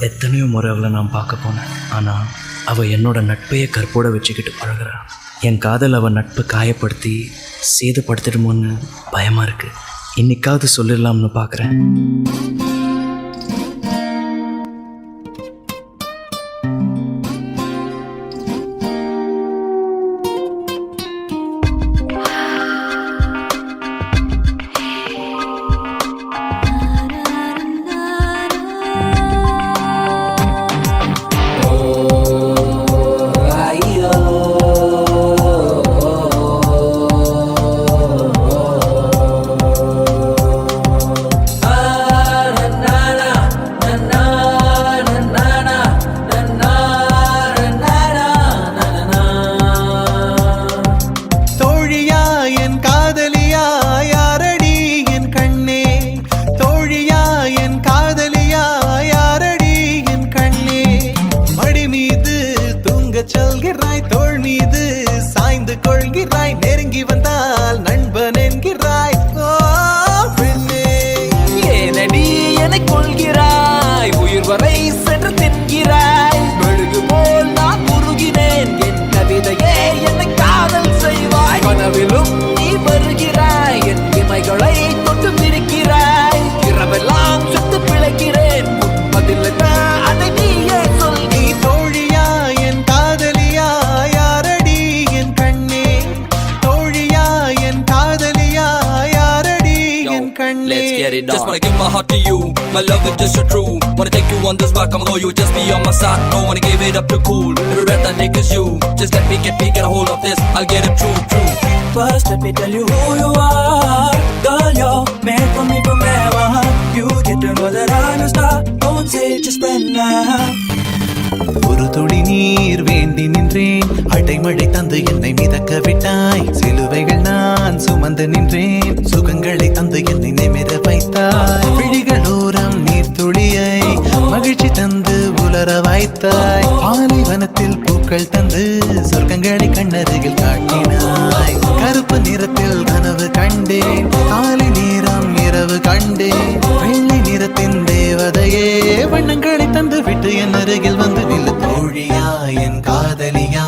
எத்தனையோ முறை அவளை நான் பார்க்க போனேன். ஆனால் அவள் என்னோட நட்பையே கற்போட வச்சுக்கிட்டு பழகிறான். என் காதல் அவள் நட்பை காயப்படுத்தி சேதப்படுத்திடுமோன்னு பயமாக இருக்குது. இன்னைக்காவது சொல்லிடலாம்னு பார்க்குறேன். தோள் மீது சாய்ந்து கொள்கிறாய், நெருங்கி வந்தால் நண்பன் என்கிறாய். ஏனடி என்னை கொள்கிறாய், உயிர் வரை சென்று தின்கிறாய். மெழுகு போல் நான் உருகினேன், என் கவிதையே என்னை காதல் செய்வாய். கனவிலும் நீ வருகிறாய், என் இமைகளை தொட்டு பிரிக்கிறாய். இரவெல்லாம் சுட்டு பிழைக்கிறேன், பதில் அதை நீயே சொல். நீ தோழியா என் காதலியா, யாரடி என் கண்ணே? தோழியா என் காதலியா, யாரடி என் கண்ணே? Let's get it on. Just wanna give my heart to you, my love is just so true. Wanna take you on this rock, I'm loyal, just be on my side. Don't wanna give it up too cool, the red that niggas you. Just let me get a hold of this, I'll get it true. First let me tell you who you are, girl, you're made for me forever. You get to know that I'm a star, don't say just friend now. ஒரு துளி நீர் வேண்டி நின்றேன், அடைமழை தந்து என்னை மிதக்க விட்டாய். சிலுவைகள் நான் சுமந்து நின்றேன், சுகங்களை தந்து என்னை நிமிர வைத்தாய். விழிகளோரம் நீர் துளியை மகிழ்ச்சி தந்து உலர வைத்தாய். பாலைவனத்தில் பூக்கள் தந்து சொர்க்கங்களை கண்ணருகில் காட்டினாய். கருப்பு நிறத்தில் கனவு கண்டேன், காலை நேரம் இரவு கண்டேன். வெள்ளை நிறத்தின் தேவதையே வண்ணங்களை தந்து விட்டு என் அருகில் வந்து நில்லு. தோழியா என் காதலியா,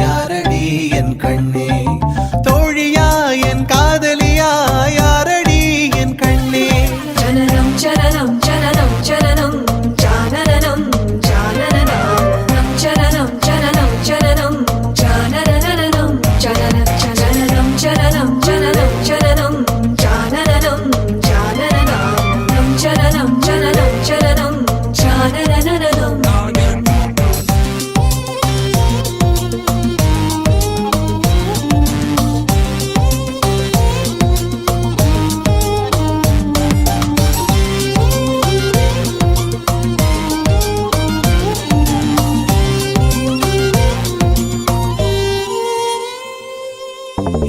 யாரடி என் கண்ணே? தோழியா என் காதலியா, யாரடி என் கண்ணே? ஜனனம் ஜனனம் ஜனனம் ஜனனம் ஜானனம் ஜானனம் ஜனனம் ஜனனம் ஜனனம் ஜானனம் ஜனனம் ஜனனம் ஜனனம் ஜனனம் ஜனனம் ஜானனம் ஜானனம் ஜனனம் ஜனனம் ஜனனம் ஜானனம்.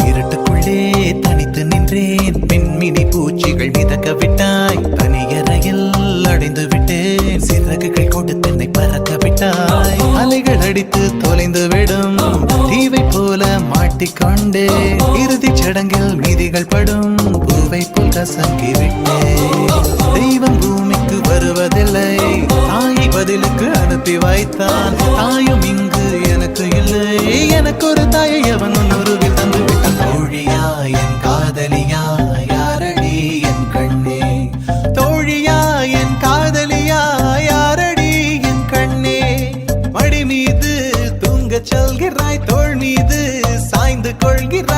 இருட்டுக்குள்ளே தனித்து நின்றேன், பெண்மினி பூச்சிகள் மிதக்க விட்டாய். தனியறையில் அடைந்து விட்டேன், சிறகுகள் கொண்டு தன்னை பறக்க விட்டாய். அலைகள் அடித்து தொலைந்து விடும் தீவை போல மாட்டிக்கொண்டே. இறுதி சடங்கில் மீதிகள் படும் பூவை போல் கசங்கி விட்டேன். தெய்வம் பூமிக்கு வருவதில்லை, தாயை பதிலுக்கு அனுப்பி வைத்தான். தாயும் இங்கு எனக்கு இல்லை, எனக்கு ஒரு தாயை அவன் உருவில் தந்து விட்டான். தோழியா என் காதலியா, யாரடி என் கண்ணே? தோழியா என் காதலியா, யாரடி என் கண்ணே? மடி மீது தூங்கச் சொல்கிறாய், தோள் மீது சாய்ந்து கொள்கிறாய்.